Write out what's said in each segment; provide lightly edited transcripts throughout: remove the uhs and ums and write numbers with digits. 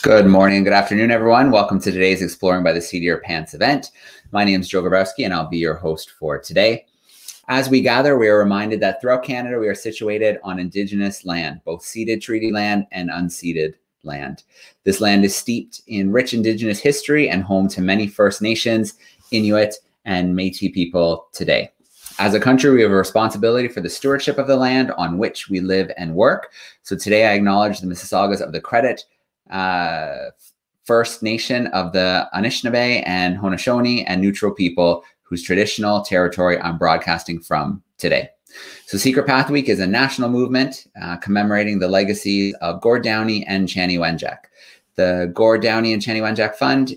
Good morning, good afternoon, everyone. Welcome to today's Exploring by the Seat of Your Pants event. My name is Joe Grabowski, and I'll be your host for today. As we gather, we are reminded that throughout Canada, we are situated on Indigenous land, both ceded treaty land and unceded land. This land is steeped in rich Indigenous history and home to many First Nations, Inuit, and Métis people today. As a country, we have a responsibility for the stewardship of the land on which we live and work. So today I acknowledge the Mississaugas of the Credit, First Nation of the Anishinaabe and Haudenosaunee, and neutral people whose traditional territory I'm broadcasting from today. So Secret Pathweek is a national movement commemorating the legacies of Gord Downie and Chanie Wenjack. The Gord Downie and Chanie Wenjack Fund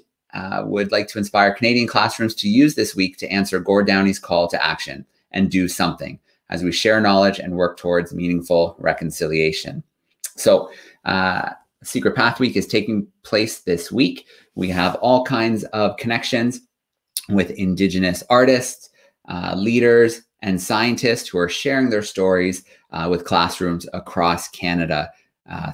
would like to inspire Canadian classrooms to use this week to answer Gord Downie's call to action and do something as we share knowledge and work towards meaningful reconciliation. So Secret Pathweek is taking place this week. We have all kinds of connections with Indigenous artists, leaders, and scientists who are sharing their stories with classrooms across Canada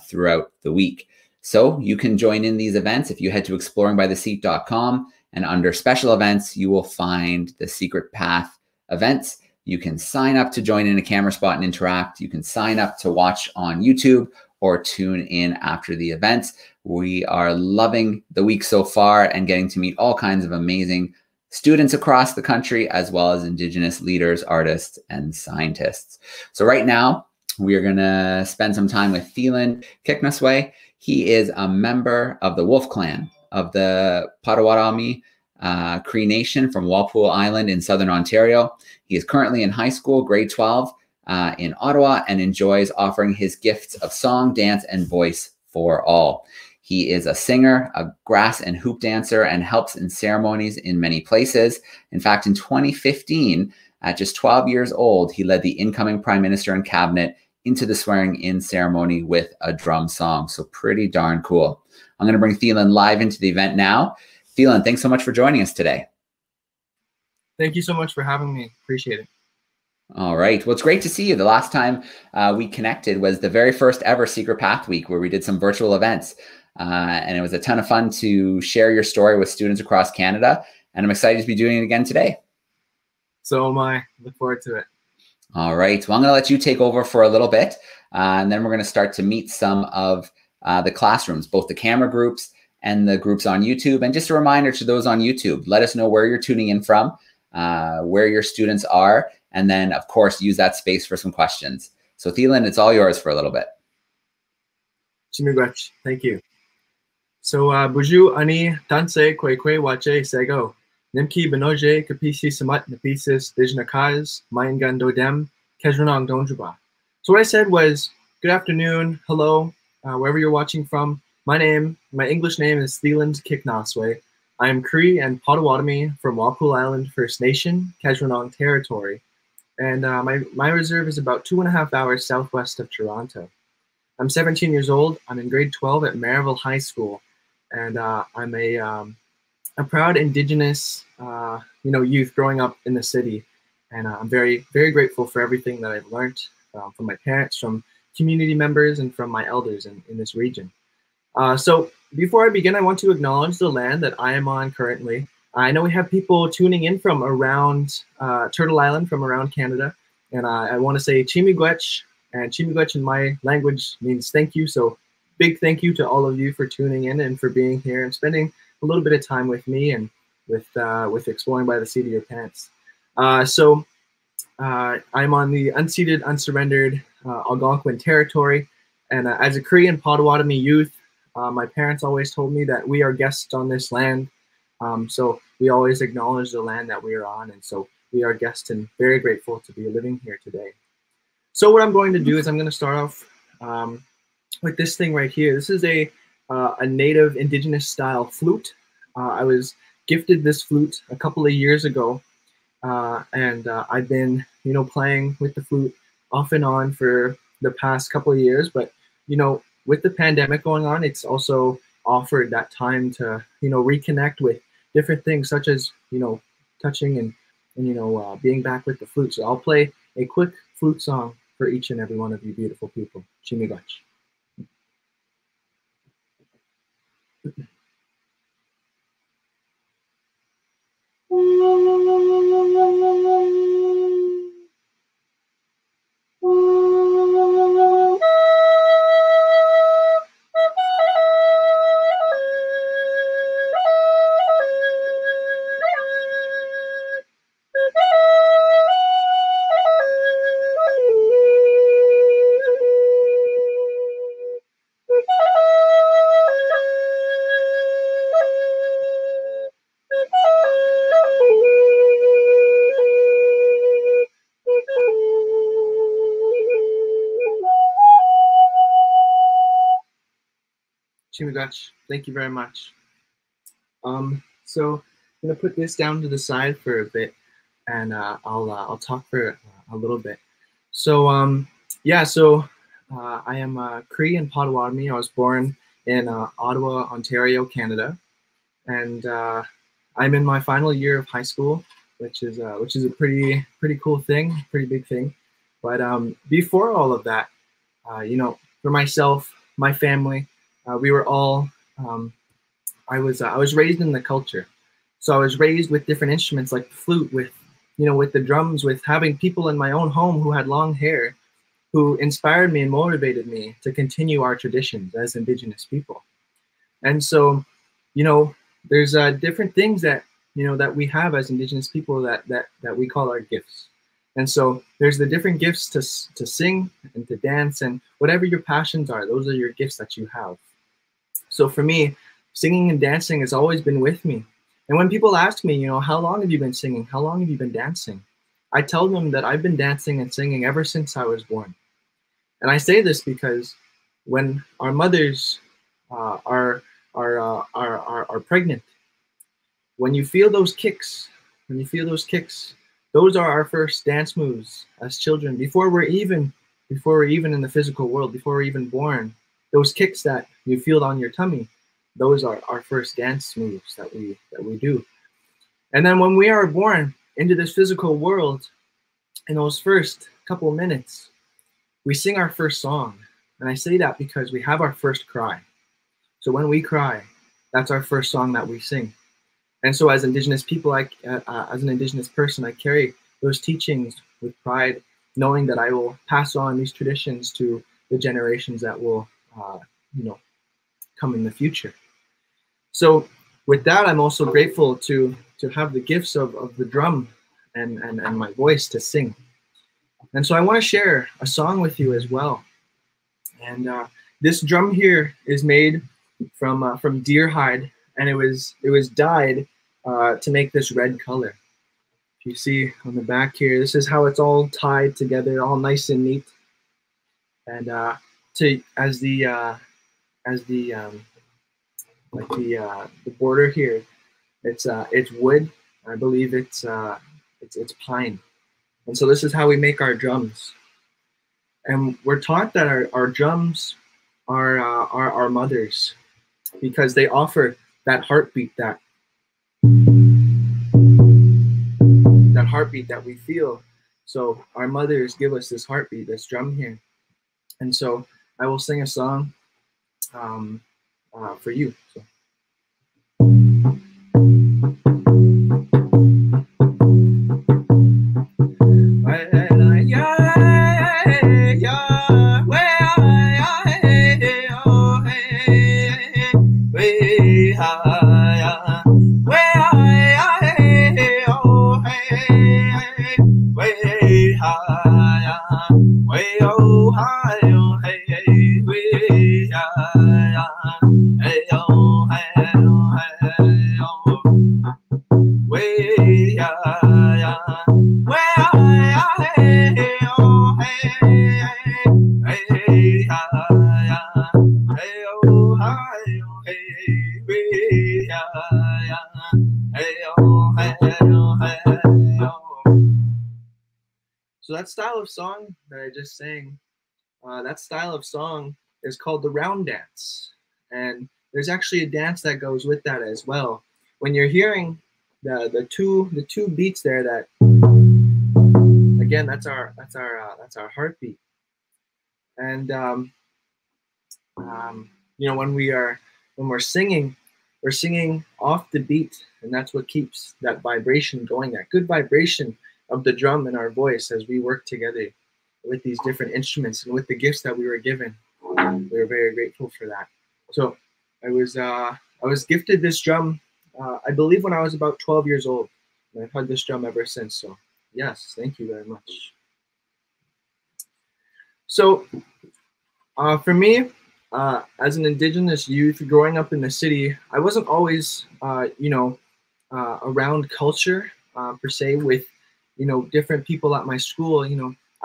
throughout the week. So you can join in these events if you head to exploringbytheseat.com, and under special events, you will find the Secret Path events. You can sign up to join in a camera spot and interact. You can sign up to watch on YouTube or tune in after the events. We are loving the week so far and getting to meet all kinds of amazing students across the country, as well as Indigenous leaders, artists, and scientists. So right now, we are gonna spend some time with Theland Kicknosway. He is a member of the Wolf Clan of the Potawatami and Cree Nation from Walpole Island in Southern Ontario. He is currently in high school, grade 12, in Ottawa, and enjoys offering his gifts of song, dance, and voice for all. He is a singer, a grass and hoop dancer, and helps in ceremonies in many places. In fact, in 2015, at just 12 years old, he led the incoming Prime Minister and Cabinet into the swearing-in ceremony with a drum song. So pretty darn cool. I'm going to bring Phelan live into the event now. Phelan, thanks so much for joining us today. Thank you so much for having me. Appreciate it. All right. Well, it's great to see you. The last time we connected was the very first ever Secret Path Week, where we did some virtual events. And it was a ton of fun to share your story with students across Canada. And I'm excited to be doing it again today. So am I. Look forward to it. All right. Well, I'm going to let you take over for a little bit. And then we're going to start to meet some of the classrooms, both the camera groups and the groups on YouTube. And just a reminder to those on YouTube, let us know where you're tuning in from, where your students are, and then, of course, use that space for some questions. So, Theland, it's all yours for a little bit. Chimigwech, thank you. So, buju ani tanse kwe wache sego. Nimki benoje kapisi samat napisis dijnakaz maingan dodem Bkejwanong donjuba. So what I said was, good afternoon, hello, wherever you're watching from. My English name is Theland Kicknosway. I am Cree and Potawatami from Walpole Island First Nation, Bkejwanong Territory. And my reserve is about 2.5 hours southwest of Toronto. I'm 17 years old. I'm in grade 12 at Maryville High School. And I'm a proud Indigenous youth growing up in the city. And I'm very, very grateful for everything that I've learned from my parents, from community members, and from my elders in this region. So before I begin, I want to acknowledge the land that I am on currently. I know we have people tuning in from around Turtle Island, from around Canada. And I want to say Chimigwech, and Chimigwech in my language means thank you. So big thank you to all of you for tuning in and for being here and spending a little bit of time with me and with Exploring by the Seat of Your Pants. So I'm on the unceded, unsurrendered Algonquin territory. And as a Cree and Potawatami youth, my parents always told me that we are guests on this land. So we always acknowledge the land that we are on. And so we are guests and very grateful to be living here today. So what I'm going to do is I'm going to start off with this thing right here. This is a native Indigenous style flute. I was gifted this flute a couple of years ago. And I've been, playing with the flute off and on for the past couple of years. But, with the pandemic going on, it's also offered that time to, reconnect with different things such as, touching and being back with the flute. So I'll play a quick flute song for each and every one of you beautiful people. Chimigwech. Chimigach, thank you very much. So I'm gonna put this down to the side for a bit, and I'll talk for a little bit. So yeah, so I am Cree and Potawatami. I was born in Ottawa, Ontario, Canada, and I'm in my final year of high school, which is a pretty cool thing, pretty big thing. But before all of that, you know, for myself, my family, we were all I was raised in the culture, so I was raised with different instruments like the flute, with with the drums, with having people in my own home who had long hair, who inspired me and motivated me to continue our traditions as Indigenous people. And so, there's different things that that we have as Indigenous people that we call our gifts. And so there's the different gifts to sing and to dance, and whatever your passions are, those are your gifts that you have. So for me, singing and dancing has always been with me. And when people ask me, how long have you been singing? How long have you been dancing? I tell them that I've been dancing and singing ever since I was born. And I say this because when our mothers are pregnant, when you feel those kicks, those are our first dance moves as children. Before we're even in the physical world, before we're even born, those kicks that you feel on your tummy, those are our first dance moves that we do. And then when we are born into this physical world, in those first couple of minutes, we sing our first song. And I say that because we have our first cry. So when we cry, that's our first song that we sing. And so as Indigenous people, as an Indigenous person, I carry those teachings with pride, knowing that I will pass on these traditions to the generations that will, come in the future. So with that, I'm also grateful to have the gifts of the drum and my voice to sing. And so I want to share a song with you as well. And this drum here is made from deer hide, and it was dyed to make this red color. If you see on the back here, this is how it's all tied together, all nice and neat. And as the border here, it's wood. I believe it's pine. And so this is how we make our drums. And we're taught that our drums are our mothers, because they offer that heartbeat, that heartbeat that we feel. So our mothers give us this heartbeat, this drum here. And so I will sing a song for you. So. So that style of song that I just sang, that style of song is called the round dance. And there's actually a dance that goes with that as well. When you're hearing the two beats there, that again, that's our heartbeat. And when we are when we're singing off the beat, and that's what keeps that vibration going, that good vibration of the drum in our voice as we work together with these different instruments and with the gifts that we were given. We were very grateful for that. So I was gifted this drum, I believe when I was about 12 years old. And I've had this drum ever since. So yes, thank you very much. So for me, as an Indigenous youth growing up in the city, I wasn't always, around culture per se with, different people at my school.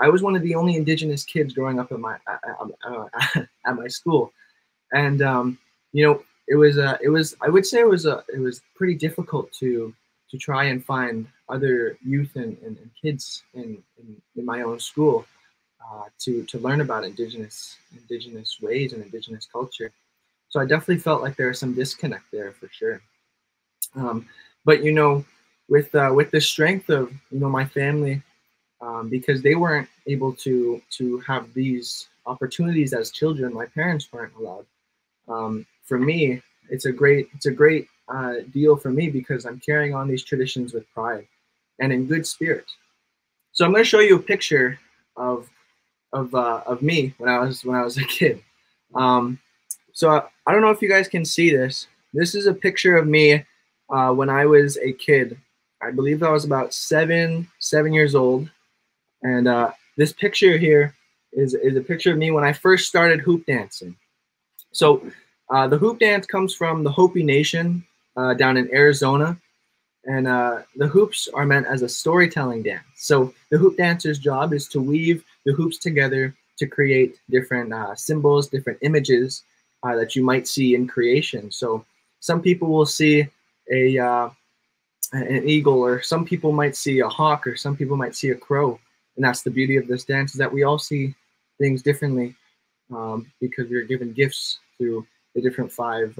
I was one of the only Indigenous kids growing up at my at my school, and it was pretty difficult to try and find other youth and kids in my own school to learn about Indigenous ways and Indigenous culture. So I definitely felt like there was some disconnect there for sure. But with the strength of my family, because they weren't able to have these opportunities as children, my parents weren't allowed. For me, it's a great deal for me because I'm carrying on these traditions with pride and in good spirit. So I'm going to show you a picture of me when I was a kid. So I don't know if you guys can see this. This is a picture of me when I was a kid. I believe I was about seven years old. And this picture here is a picture of me when I first started hoop dancing. So the hoop dance comes from the Hopi Nation down in Arizona. And the hoops are meant as a storytelling dance. So the hoop dancer's job is to weave the hoops together to create different symbols, different images that you might see in creation. So some people will see an eagle, or some people might see a hawk, or some people might see a crow. And that's the beauty of this dance, is that we all see things differently because we are given gifts through the different five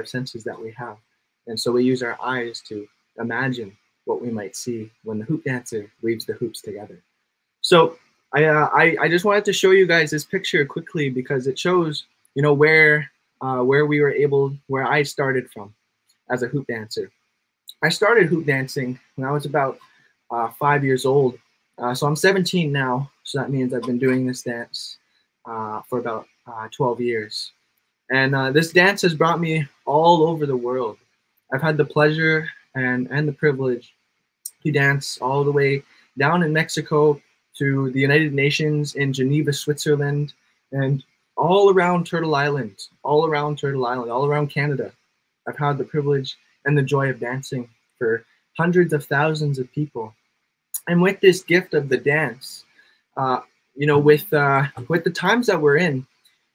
senses that we have. And so we use our eyes to imagine what we might see when the hoop dancer weaves the hoops together. So I just wanted to show you guys this picture quickly because it shows, where I started from as a hoop dancer. I started hoop dancing when I was about 5 years old. So I'm 17 now. So that means I've been doing this dance for about 12 years. And this dance has brought me all over the world. I've had the pleasure and the privilege to dance all the way down in Mexico to the United Nations in Geneva, Switzerland, and all around Turtle Island, all around Canada. I've had the privilege and the joy of dancing for hundreds of thousands of people. And with this gift of the dance, with the times that we're in,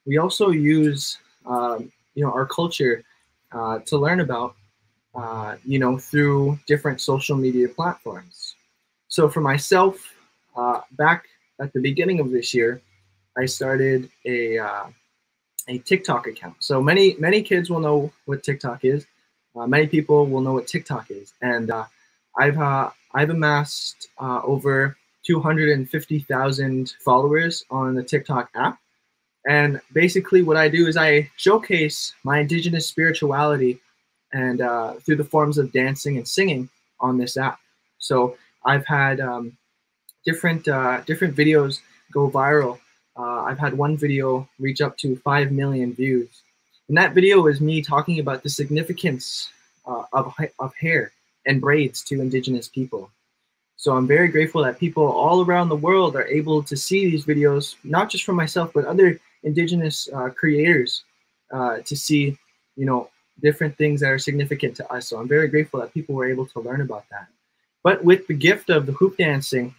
we also use our culture to learn about through different social media platforms. So for myself, back at the beginning of this year, I started a TikTok account. So many kids will know what TikTok is. Many people will know what TikTok is, and I've amassed over 250,000 followers on the TikTok app. And basically, what I do is I showcase my Indigenous spirituality and through the forms of dancing and singing on this app. So I've had different videos go viral. I've had one video reach up to 5 million views. And that video is me talking about the significance of hair and braids to Indigenous people. So I'm very grateful that people all around the world are able to see these videos, not just from myself, but other Indigenous creators to see, different things that are significant to us. So I'm very grateful that people were able to learn about that. But with the gift of the hoop dancing,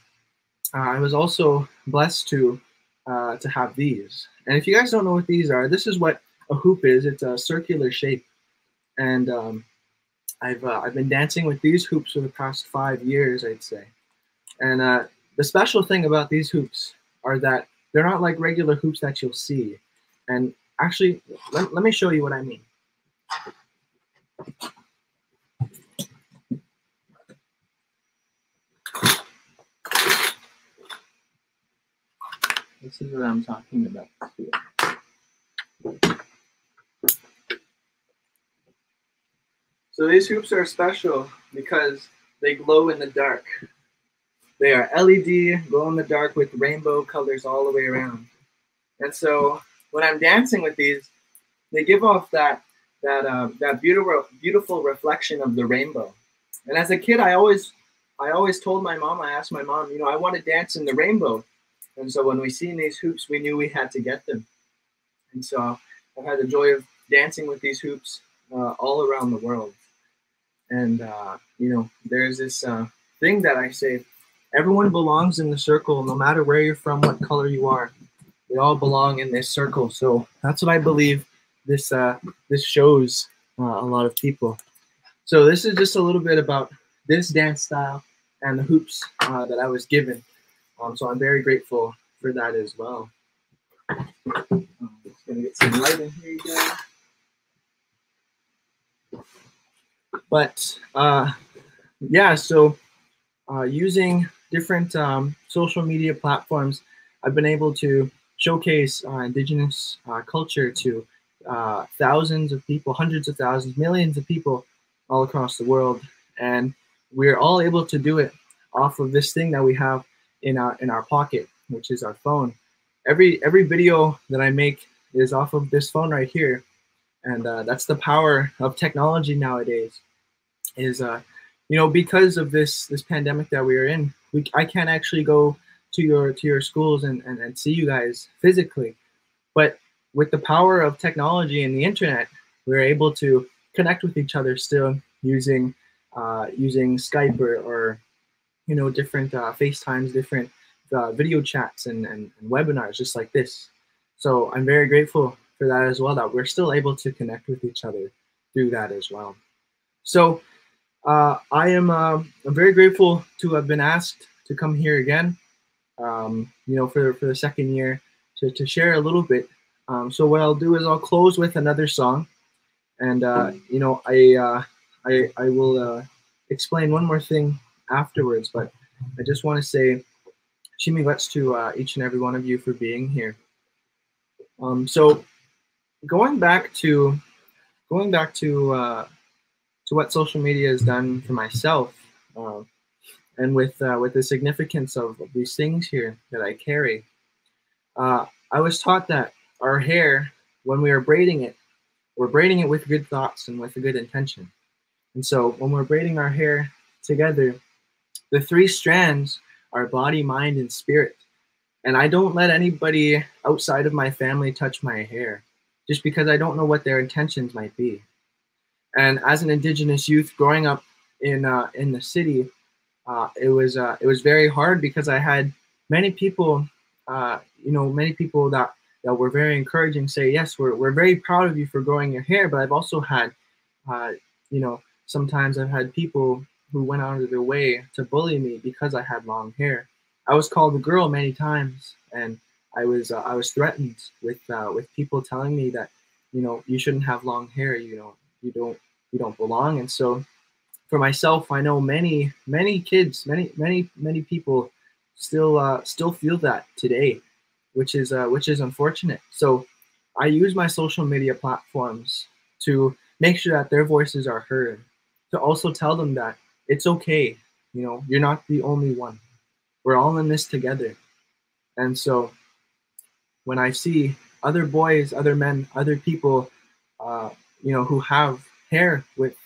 I was also blessed to have these. And if you guys don't know what these are, this is what a hoop is. It's a circular shape. And I've been dancing with these hoops for the past 5 years, I'd say. And the special thing about these hoops are that they're not like regular hoops that you'll see. And actually, let me show you what I mean. This is what I'm talking about here. So these hoops are special because they glow in the dark. They are LED, glow in the dark with rainbow colors all the way around. And so when I'm dancing with these, they give off that beautiful reflection of the rainbow. And as a kid, I always told my mom, I asked my mom, you know, I want to dance in the rainbow. And so when we seen these hoops, we knew we had to get them. And so I've had the joy of dancing with these hoops all around the world. And, you know, there's this thing that I say, everyone belongs in the circle, no matter where you're from, what color you are. We all belong in this circle. So that's what I believe this shows a lot of people. So this is just a little bit about this dance style and the hoops that I was given. So I'm very grateful for that as well. I'm just gonna get some light in here, you guys. But yeah, so using different social media platforms, I've been able to showcase Indigenous culture to thousands of people, hundreds of thousands, millions of people all across the world. And we're all able to do it off of this thing that we have in our pocket, which is our phone. Every video that I make is off of this phone right here. And that's the power of technology nowadays. Is you know, because of this pandemic that we are in, I can't actually go to your schools and see you guys physically, but with the power of technology and the internet, we're able to connect with each other still using Skype or you know, different FaceTimes, different video chats and webinars just like this. So I'm very grateful for that as well, that we're still able to connect with each other through that as well. So I'm very grateful to have been asked to come here again, you know, for the second year to share a little bit. So what I'll do is I'll close with another song, and you know, I will explain one more thing afterwards, but I just want to say Chimigwets to each and every one of you for being here. So going back to what social media has done for myself, and with the significance of these things here that I carry, I was taught that our hair, when we are braiding it, we're braiding it with good thoughts and with a good intention. And so when we're braiding our hair together, the three strands are body, mind, and spirit. And I don't let anybody outside of my family touch my hair, just because I don't know what their intentions might be. And as an Indigenous youth growing up in the city, it was very hard, because I had many people, you know, many people that were very encouraging, say, yes, we're very proud of you for growing your hair. But I've also had, you know, sometimes I've had people who went out of their way to bully me because I had long hair. I was called a girl many times, and I was threatened with people telling me that, you know, you shouldn't have long hair, you know, you don't belong. And so for myself, I know many kids, many people still feel that today, which is unfortunate. So I use my social media platforms to make sure that their voices are heard, to also tell them that it's okay, you know, you're not the only one. We're all in this together. And so when I see other boys, other men, other people, you know, who have hair with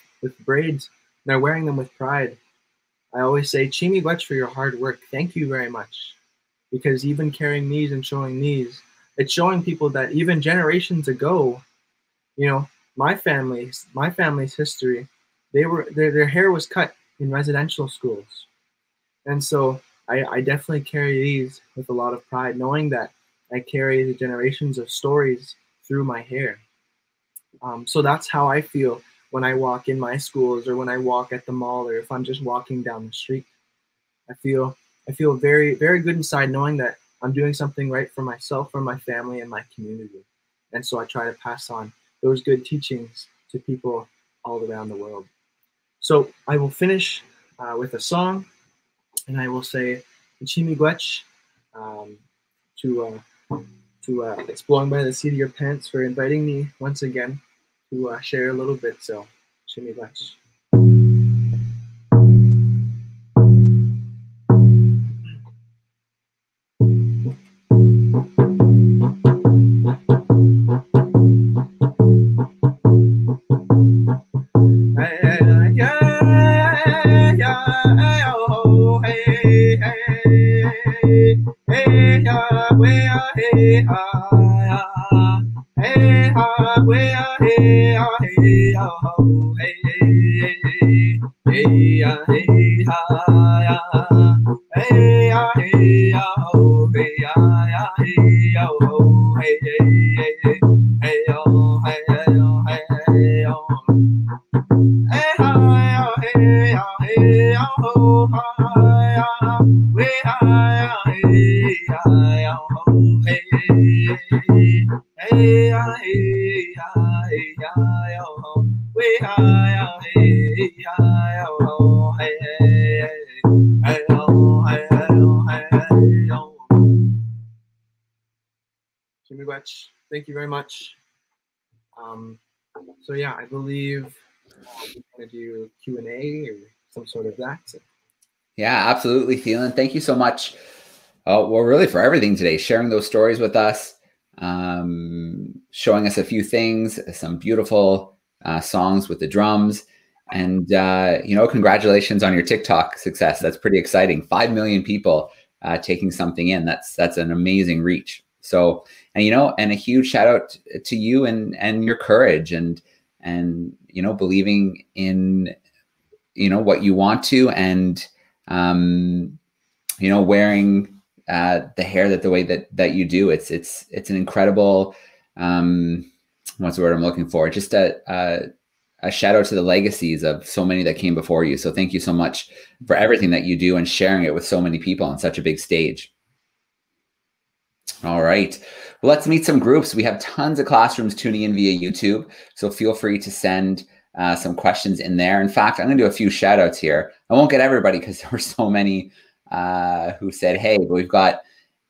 braids, they're wearing them with pride, I always say, Chimi Gwetch for your hard work. Thank you very much. Because even carrying these and showing these, it's showing people that even generations ago, you know, my family's history, their hair was cut in residential schools. And so I definitely carry these with a lot of pride, knowing that I carry the generations of stories through my hair. So that's how I feel when I walk in my schools, or when I walk at the mall, or if I'm just walking down the street. I feel very, very good inside, knowing that I'm doing something right for myself, for my family, and my community. And so I try to pass on those good teachings to people all around the world. So I will finish with a song, and I will say, Chimi Gwetch, to Exploring by the Seat of Your Pants, for inviting me once again to share a little bit. So, Chimi Gwetch. Thank you very much. So yeah, I believe we're going to do Q&A or some sort of that. So. Yeah, absolutely, Phelan. Thank you so much. Well, really for everything today, sharing those stories with us, showing us a few things, some beautiful songs with the drums, and you know, congratulations on your TikTok success. That's pretty exciting. 5 million people taking something in. That's an amazing reach. So, and you know, and a huge shout out to you and your courage and you know, believing in, you know, what you want to, and you know, wearing the hair the way that you do. It's an incredible, what's the word I'm looking for? Just a shout out to the legacies of so many that came before you. So thank you so much for everything that you do and sharing it with so many people on such a big stage. All right. Well, let's meet some groups. We have tons of classrooms tuning in via YouTube, so feel free to send some questions in there. In fact, I'm going to do a few shout outs here. I won't get everybody because there were so many who said, hey, but we've got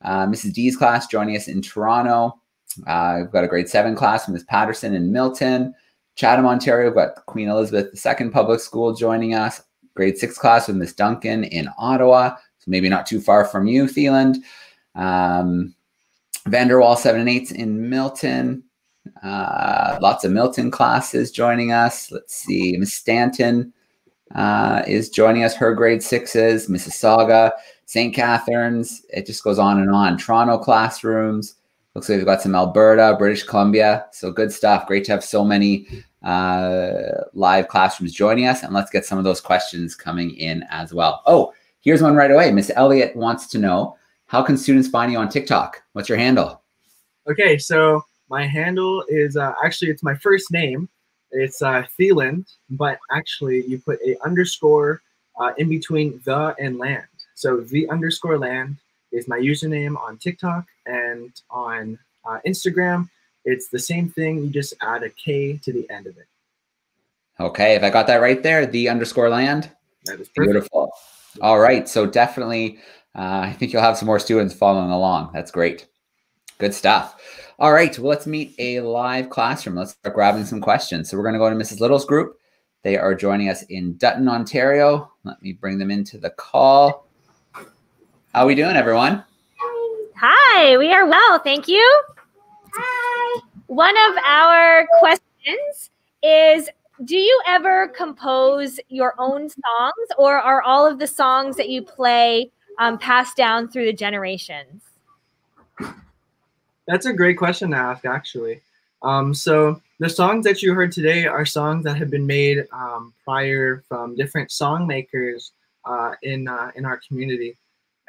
Mrs. D's class joining us in Toronto. We've got a grade 7 class, Ms. Patterson in Milton. Chatham, Ontario, we've got Queen Elizabeth II Public School joining us. Grade 6 class with Ms. Duncan in Ottawa, so maybe not too far from you, Theland. Vanderwall 7 and 8s in Milton. Lots of Milton classes joining us. Let's see, Ms. Stanton is joining us, her grade 6s. Mississauga, St. Catharines, it just goes on and on. Toronto classrooms. Looks like we've got some Alberta, British Columbia. So good stuff. Great to have so many live classrooms joining us. And let's get some of those questions coming in as well. Oh, here's one right away. Miss Elliott wants to know, how can students find you on TikTok? What's your handle? Okay, so my handle is actually, it's my first name. It's Theland, but actually you put a underscore in between the and land. So the_land is my username on TikTok, and on Instagram, it's the same thing. You just add a K to the end of it. Okay, if I got that right there, the_land. That is perfect. Beautiful. All right, so definitely, I think you'll have some more students following along. That's great. Good stuff. All right, well, let's meet a live classroom. Let's start grabbing some questions. So we're going to go to Mrs. Little's group. They are joining us in Dutton, Ontario. Let me bring them into the call. How are we doing, everyone? Hi, we are well, thank you. Hi. One of our questions is, do you ever compose your own songs, or are all of the songs that you play passed down through the generations? That's a great question to ask, actually. So the songs that you heard today are songs that have been made prior from different song makers in our community.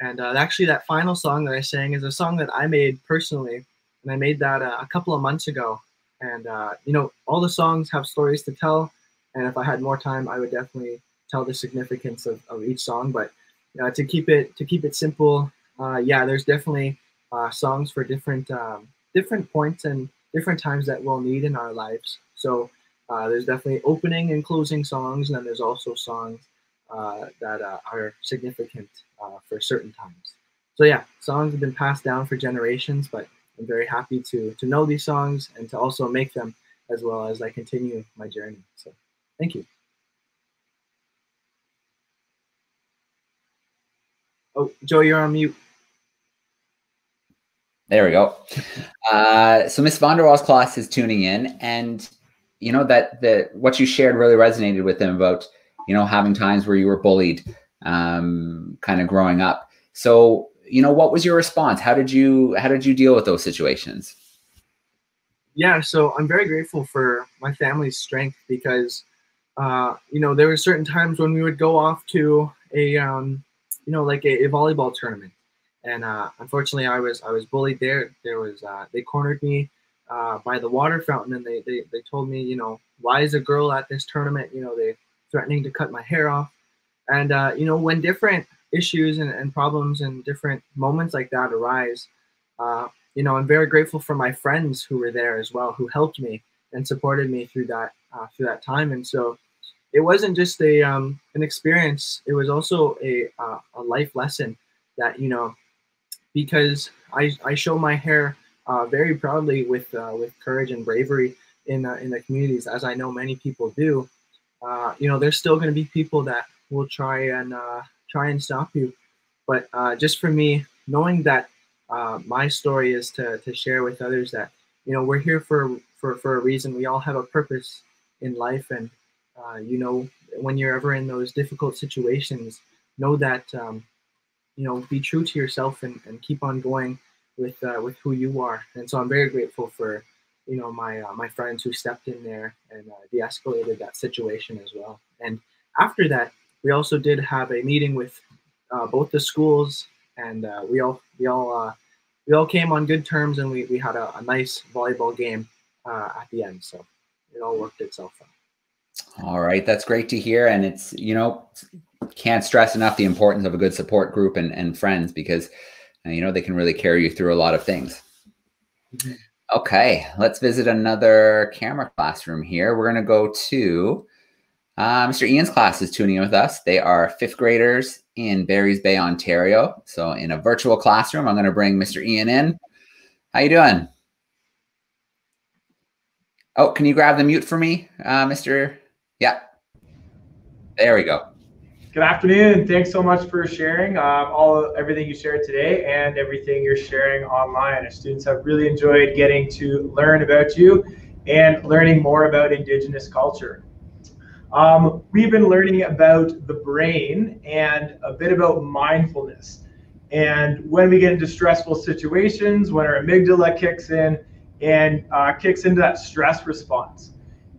And actually, that final song that I sang is a song that I made personally, and I made that a couple of months ago. And you know, all the songs have stories to tell, and if I had more time, I would definitely tell the significance of each song. But to keep it simple, yeah, there's definitely songs for different points and different times that we'll need in our lives. So there's definitely opening and closing songs, and then there's also songs that are significant for certain times. So yeah, songs have been passed down for generations, but I'm very happy to know these songs and to also make them as well as I continue my journey. So thank you. Oh, Joe, you're on mute. There we go. So Miss Vonderwall's class is tuning in, and you know that what you shared really resonated with them about, you know, having times where you were bullied, kind of growing up. So what was your response? How did you deal with those situations? Yeah, so I'm very grateful for my family's strength because, there were certain times when we would go off to a, like a volleyball tournament, and unfortunately, I was bullied there. There was they cornered me by the water fountain, and they told me, why is a girl at this tournament? They threatening to cut my hair off, and when different issues and problems and different moments like that arise, I'm very grateful for my friends who were there as well, who helped me and supported me through that time. And so it wasn't just an experience; it was also a life lesson that because I show my hair very proudly with courage and bravery in the communities, as I know many people do. There's still going to be people that will try and stop you, but just for me, knowing that my story is to share with others that we're here for a reason. We all have a purpose in life, and when you're ever in those difficult situations, know that be true to yourself and keep on going with who you are. And so I'm very grateful for my friends who stepped in there and de-escalated that situation as well. And after that, we also did have a meeting with both the schools, and we all came on good terms, and we had a nice volleyball game at the end. So it all worked itself out. All right, that's great to hear, and it's can't stress enough the importance of a good support group and friends, because they can really carry you through a lot of things. Mm-hmm. Okay, let's visit another camera classroom here. We're going to go to Mr. Ian's class is tuning in with us. They are 5th graders in Barry's Bay, Ontario. So in a virtual classroom, I'm going to bring Mr. Ian in. How you doing? Oh, can you grab the mute for me, Mr.? Yeah, there we go. Good afternoon. Thanks so much for sharing everything you shared today and everything you're sharing online. Our students have really enjoyed getting to learn about you and learning more about Indigenous culture. We've been learning about the brain and a bit about mindfulness. And when we get into stressful situations, when our amygdala kicks in and kicks into that stress response.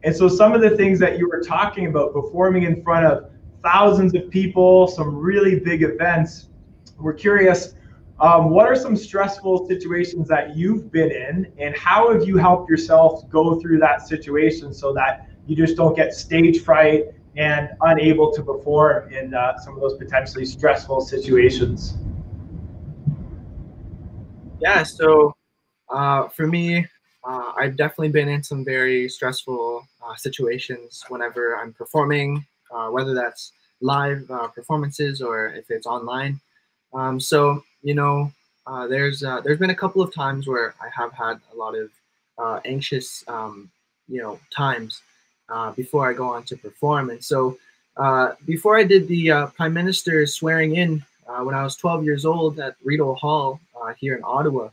And so some of the things that you were talking about, performing in front of thousands of people, some really big events, we're curious, what are some stressful situations that you've been in, and how have you helped yourself go through that situation so that you just don't get stage fright and unable to perform in some of those potentially stressful situations? Yeah, so for me, I've definitely been in some very stressful situations whenever I'm performing, whether that's live performances or if it's online. So there's been a couple of times where I have had a lot of anxious times before I go on to perform. And so before I did the Prime Minister's swearing in when I was 12 years old at Rideau Hall here in Ottawa,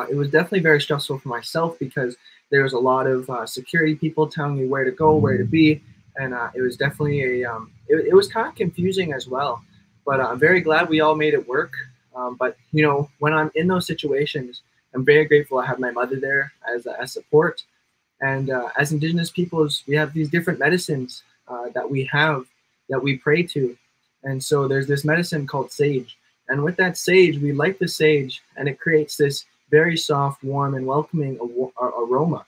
it was definitely very stressful for myself because there was a lot of security people telling me where to go, where to be, and it was definitely it was kind of confusing as well. But I'm very glad we all made it work. But when I'm in those situations, I'm very grateful I have my mother there as support. And as Indigenous peoples, we have these different medicines that we pray to. And so there's this medicine called sage. And with that sage, we light the sage, and it creates this very soft, warm, and welcoming aroma.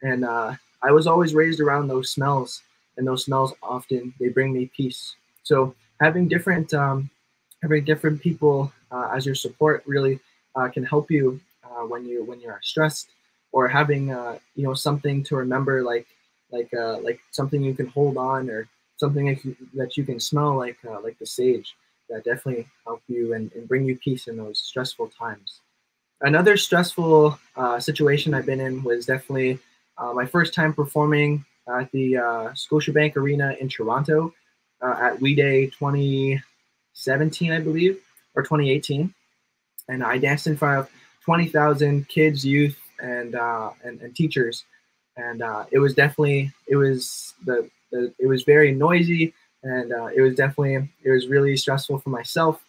And I was always raised around those smells, and those smells often, they bring me peace. So having different people as your support really can help you when you're stressed, or having something to remember, like something you can hold on, or something that you can smell, like the sage, that definitely help you and bring you peace in those stressful times. Another stressful situation I've been in was definitely my first time performing at the Scotiabank Arena in Toronto at We Day 2017, I believe, or 2018. And I danced in front of 20,000 kids, youth, and teachers. And it was very noisy, and it was really stressful for myself.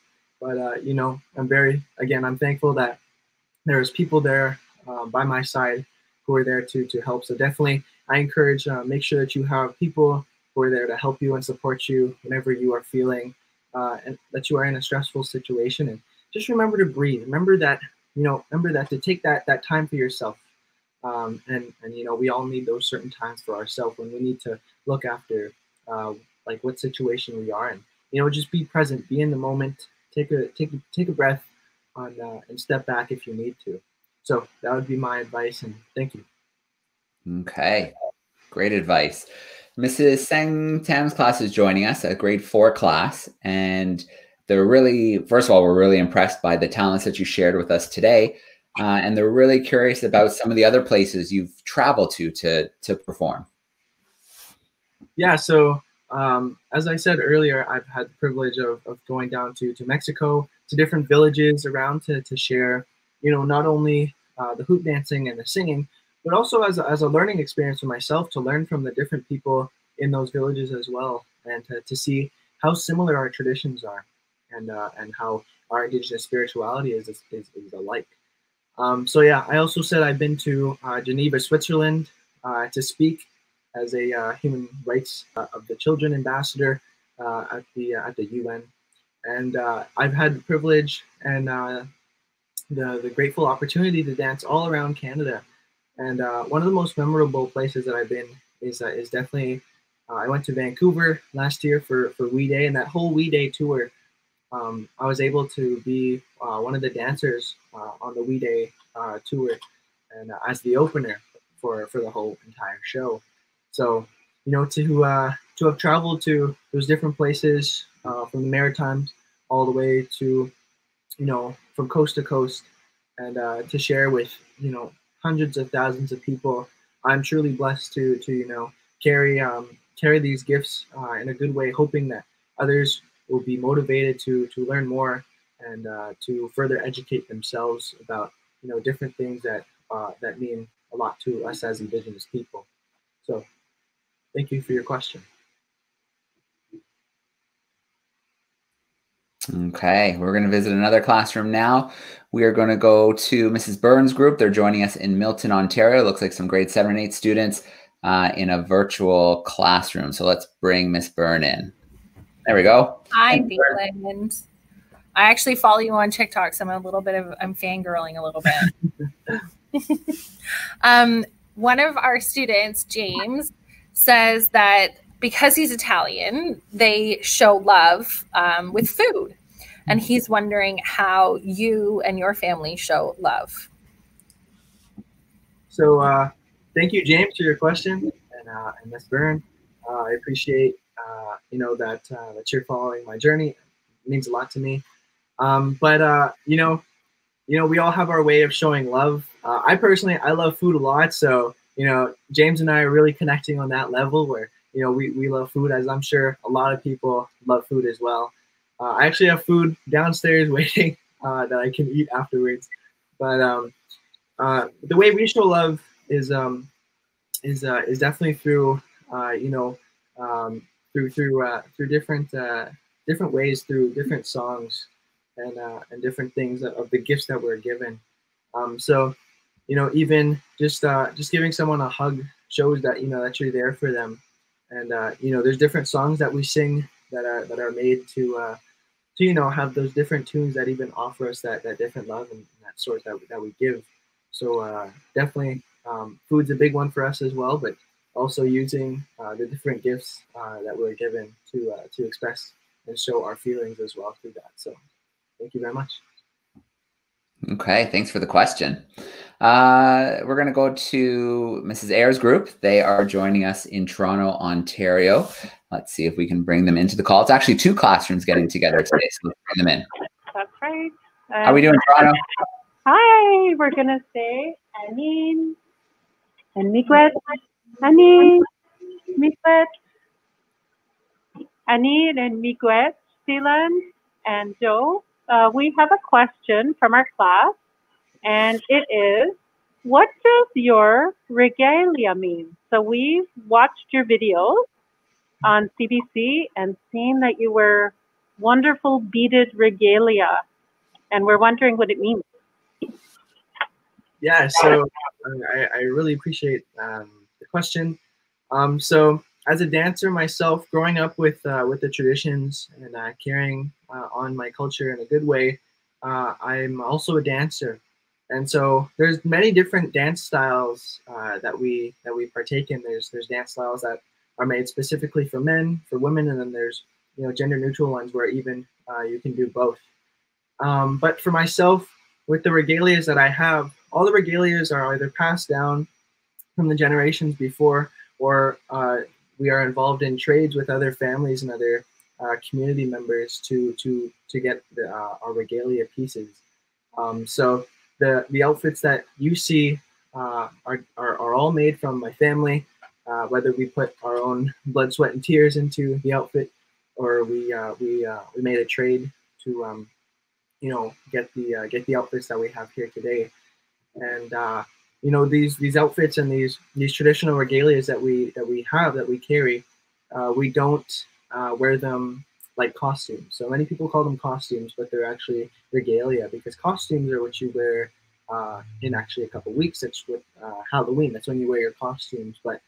But you know, I'm thankful that there's people there by my side who are there to help. So definitely, I encourage make sure that you have people who are there to help you and support you whenever you are feeling and that you are in a stressful situation. And just remember to breathe. Remember that to take that time for yourself. And you know, we all need those certain times for ourselves when we need to look after like what situation we are in. You know, just be present, be in the moment, take a breath and step back if you need to. So that would be my advice, and thank you. Okay, great advice. Mrs. Sang Tam's class is joining us, a grade 4 class, and they're really, first of all, we're really impressed by the talents that you shared with us today, and they're really curious about some of the other places you've traveled to perform. Yeah, so as I said earlier, I've had the privilege of going down to Mexico, to different villages around to share, you know, not only the hoop dancing and the singing, but also as a learning experience for myself, to learn from the different people in those villages as well, and to see how similar our traditions are, and how our Indigenous spirituality is alike. So yeah, I also said I've been to Geneva, Switzerland, to speak as a human rights of the children ambassador at the UN, and I've had the privilege and the grateful opportunity to dance all around Canada. And one of the most memorable places that I've been is definitely I went to Vancouver last year for We Day, and that whole We Day tour, I was able to be one of the dancers on the We Day tour, and as the opener for the whole entire show. So, you know, to have traveled to those different places from the Maritimes all the way to, you know, from coast to coast, and to share with, you know, hundreds of thousands of people, I'm truly blessed to you know, carry these gifts in a good way, hoping that others will be motivated to learn more and to further educate themselves about, you know, different things that mean a lot to us as Indigenous people. So thank you for your question. Okay, we're going to visit another classroom now. We are going to go to Mrs. Burns' group. They're joining us in Milton, Ontario. Looks like some grade 7 and 8 students in a virtual classroom. So let's bring Miss Byrne in. There we go. Hi, Theland. I actually follow you on TikTok, so I'm fangirling a little bit. One of our students, James, says that because he's Italian, they show love with food. And he's wondering how you and your family show love. So thank you, James, for your question, and Ms. Byrne. I appreciate you know, that you're following my journey. It means a lot to me. But you know, we all have our way of showing love. I personally love food a lot, so you know, James and I are really connecting on that level where, you know, we love food, as I'm sure a lot of people love food as well. I actually have food downstairs waiting that I can eat afterwards. But the way we show love is definitely through you know, through different ways, through different songs and different things of the gifts that we're given. So, you know, even just giving someone a hug shows that, you know, that you're there for them. And you know, there's different songs that we sing that are made to you know, have those different tunes that even offer us that different love and that sort that we give. So definitely, food's a big one for us as well, but also using the different gifts that we're given to express and show our feelings as well through that. So thank you very much. Okay, thanks for the question. We're going to go to Mrs. Ayers' group. They are joining us in Toronto, Ontario. Let's see if we can bring them into the call. It's actually 2 classrooms getting together today, so let's bring them in. That's right. How are we doing, Toronto? Hi, we're going to say Anin and Miigwet. Anin, Miigwet. Anin and Miigwet, Phelan and Joe. We have a question from our class, and it is, what does your regalia mean? So we've watched your videos on CBC and seen that you were wonderful beaded regalia, and we're wondering what it means. Yeah, so I really appreciate the question. So as a dancer myself, growing up with the traditions and carrying on my culture in a good way, I'm also a dancer, and so there's many different dance styles that we partake in. There's dance styles that are made specifically for men, for women, and then there's gender neutral ones where even you can do both. But for myself, with the regalias that I have, all the regalias are either passed down from the generations before, or we are involved in trades with other families and other community members to get our regalia pieces. So the outfits that you see are all made from my family, whether we put our own blood, sweat, and tears into the outfit, or we made a trade to get the outfits that we have here today. And these outfits and these traditional regalias that we carry, we don't wear them like costumes. So many people call them costumes, but they're actually regalia, because costumes are what you wear in actually a couple of weeks. It's with Halloween. That's when you wear your costumes. But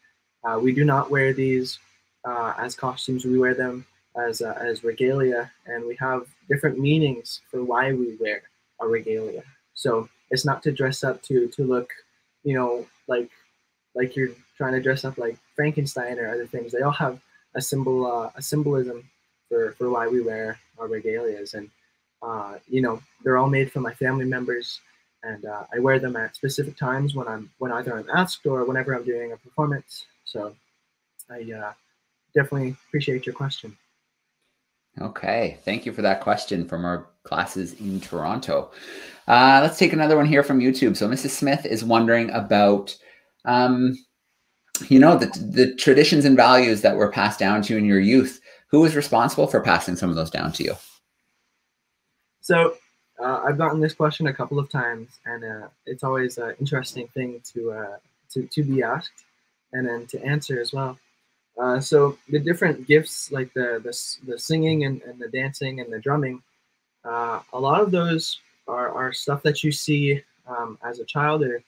we do not wear these as costumes. We wear them as regalia, and we have different meanings for why we wear our regalia. So it's not to dress up to look, like you're trying to dress up like Frankenstein or other things. They all have a symbolism for why we wear our regalias, and they're all made from my family members, and I wear them at specific times when either I'm asked or whenever I'm doing a performance. So I definitely appreciate your question. Okay, thank you for that question from our classes in Toronto. Let's take another one here from YouTube. So Mrs. Smith is wondering about, the traditions and values that were passed down to you in your youth. Who was responsible for passing some of those down to you? So I've gotten this question a couple of times, and it's always an interesting thing to be asked and then to answer as well. So the different gifts, like the singing and the dancing and the drumming, a lot of those are stuff that you see as a child or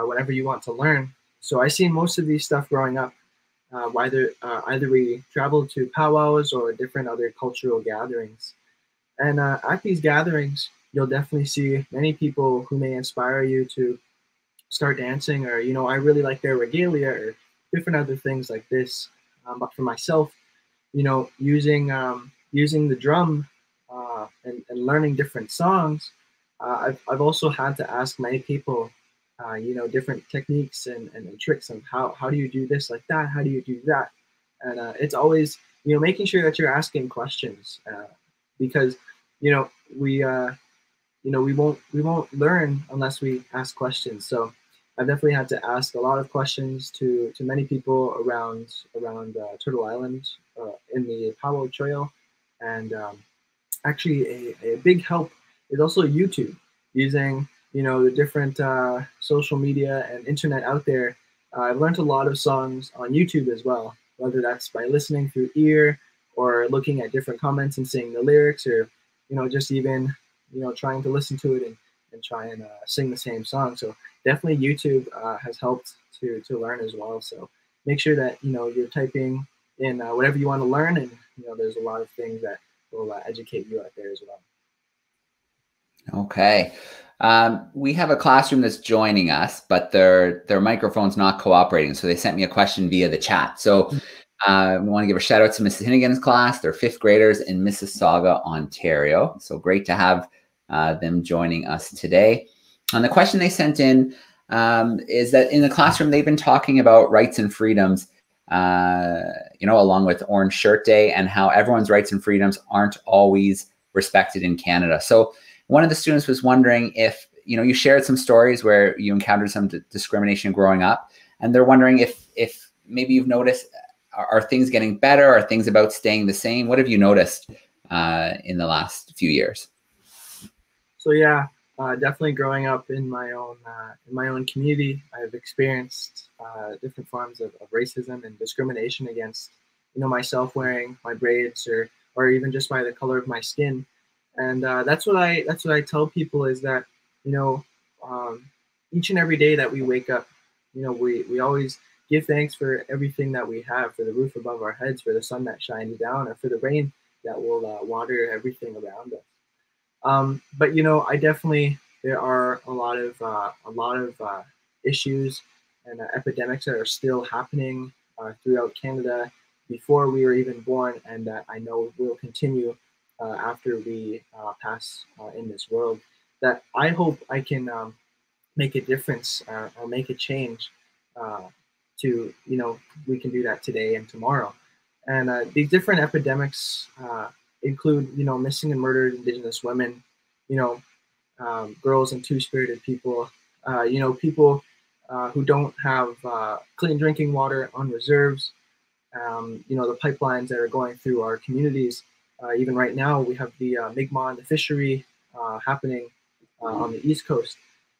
whenever you want to learn. So I see most of these stuff growing up. Either we travel to powwows or different other cultural gatherings. And at these gatherings, you'll definitely see many people who may inspire you to start dancing, or, I really like their regalia, or different other things like this. But for myself, using the drum and learning different songs, I've also had to ask many people, different techniques and tricks of how do you do this like that? How do you do that? And it's always, making sure that you're asking questions, because, we won't learn unless we ask questions. So I've definitely had to ask a lot of questions to many people around Turtle Island in the powwow trail, and actually a big help is also YouTube, using the different social media and internet out there. I've learned a lot of songs on YouTube as well, whether that's by listening through ear or looking at different comments and seeing the lyrics, or just even trying to listen to it and try and sing the same song. So definitely YouTube has helped to learn as well. So make sure that you're typing in whatever you want to learn, and there's a lot of things that will educate you out there as well. Okay. We have a classroom that's joining us, but their microphone's not cooperating. So they sent me a question via the chat. So we want to give a shout out to Mrs. Hinnigan's class. They're 5th graders in Mississauga, Ontario. So great to have them joining us today. And the question they sent in is that in the classroom, they've been talking about rights and freedoms, along with Orange Shirt Day, and how everyone's rights and freedoms aren't always respected in Canada. So one of the students was wondering if, you shared some stories where you encountered some discrimination growing up, and they're wondering if maybe you've noticed, are things getting better? Are things about staying the same? What have you noticed in the last few years? So yeah, definitely growing up in my own community, I've experienced different forms of racism and discrimination against, myself wearing my braids or or even just by the color of my skin. And that's what I tell people is that, you know, each and every day that we wake up, you know, we always give thanks for everything that we have, for the roof above our heads, for the sun that shines down, or for the rain that will water everything around us. But you know, there are a lot of issues and epidemics that are still happening throughout Canada before we were even born, and that I know will continue after we pass in this world. That I hope I can make a difference or make a change to, you know, we can do that today and tomorrow. And these different epidemics include, you know, missing and murdered Indigenous women, you know, girls and two-spirited people, you know, people who don't have clean drinking water on reserves, you know, the pipelines that are going through our communities. Even right now, we have the Mi'kmaq, the fishery happening on the East Coast.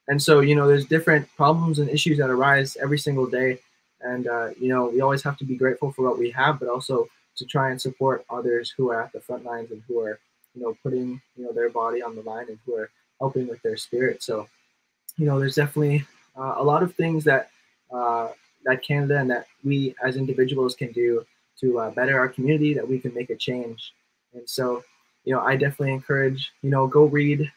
And so, you know, there's different problems and issues that arise every single day. And, you know, we always have to be grateful for what we have, but also to try and support others who are at the front lines and who are, you know, putting, you know, their body on the line and who are helping with their spirit. So, you know, there's definitely a lot of things that that Canada and that we as individuals can do to better our community, that we can make a change. And so, you know, I definitely encourage, you know, go read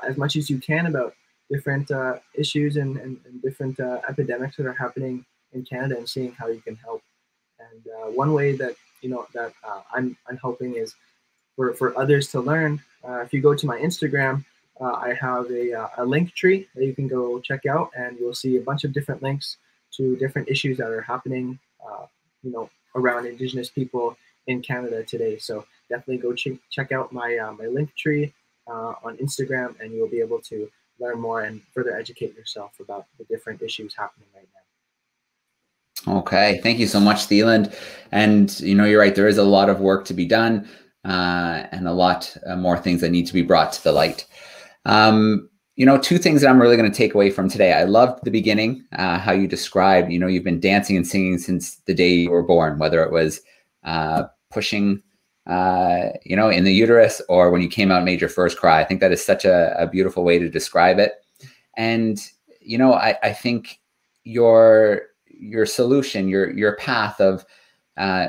as much as you can about different issues and different epidemics that are happening in Canada, and seeing how you can help. And one way that, you know, that I'm helping is for others to learn. If you go to my Instagram, I have a link tree that you can go check out, and you'll see a bunch of different links to different issues that are happening, you know, around Indigenous people in Canada today. So definitely go check out my my link tree on Instagram, and you'll be able to learn more and further educate yourself about the different issues happening right now. Okay, thank you so much, Theland. And you know, you're right, there is a lot of work to be done and a lot more things that need to be brought to the light. You know, two things that I'm really going to take away from today. I loved the beginning, how you described, you know, you've been dancing and singing since the day you were born, whether it was pushing, you know, in the uterus, or when you came out and made your first cry. I think that is such a beautiful way to describe it. And, you know, I think your solution, your path of,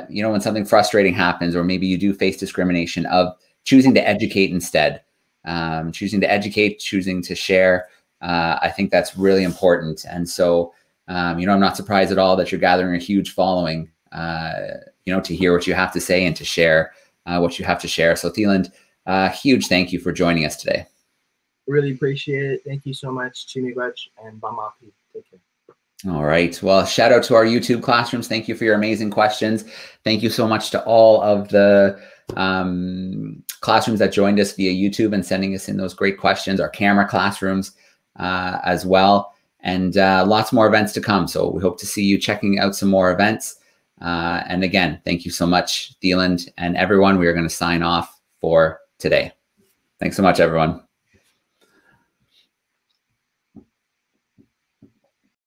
you know, when something frustrating happens, or maybe you do face discrimination, of choosing to educate instead, choosing to educate, choosing to share. I think that's really important. And so, you know, I'm not surprised at all that you're gathering a huge following, you know, to hear what you have to say and to share what you have to share. So Theland, huge thank you for joining us today. Really appreciate it. Thank you so much. Chimigwech and Bamapi. Take care. All right. Well, shout out to our YouTube classrooms. Thank you for your amazing questions. Thank you so much to all of the classrooms that joined us via YouTube and sending us in those great questions, our camera classrooms as well, and lots more events to come. So we hope to see you checking out some more events. And again, thank you so much, Theland, and everyone. We are going to sign off for today. Thanks so much, everyone.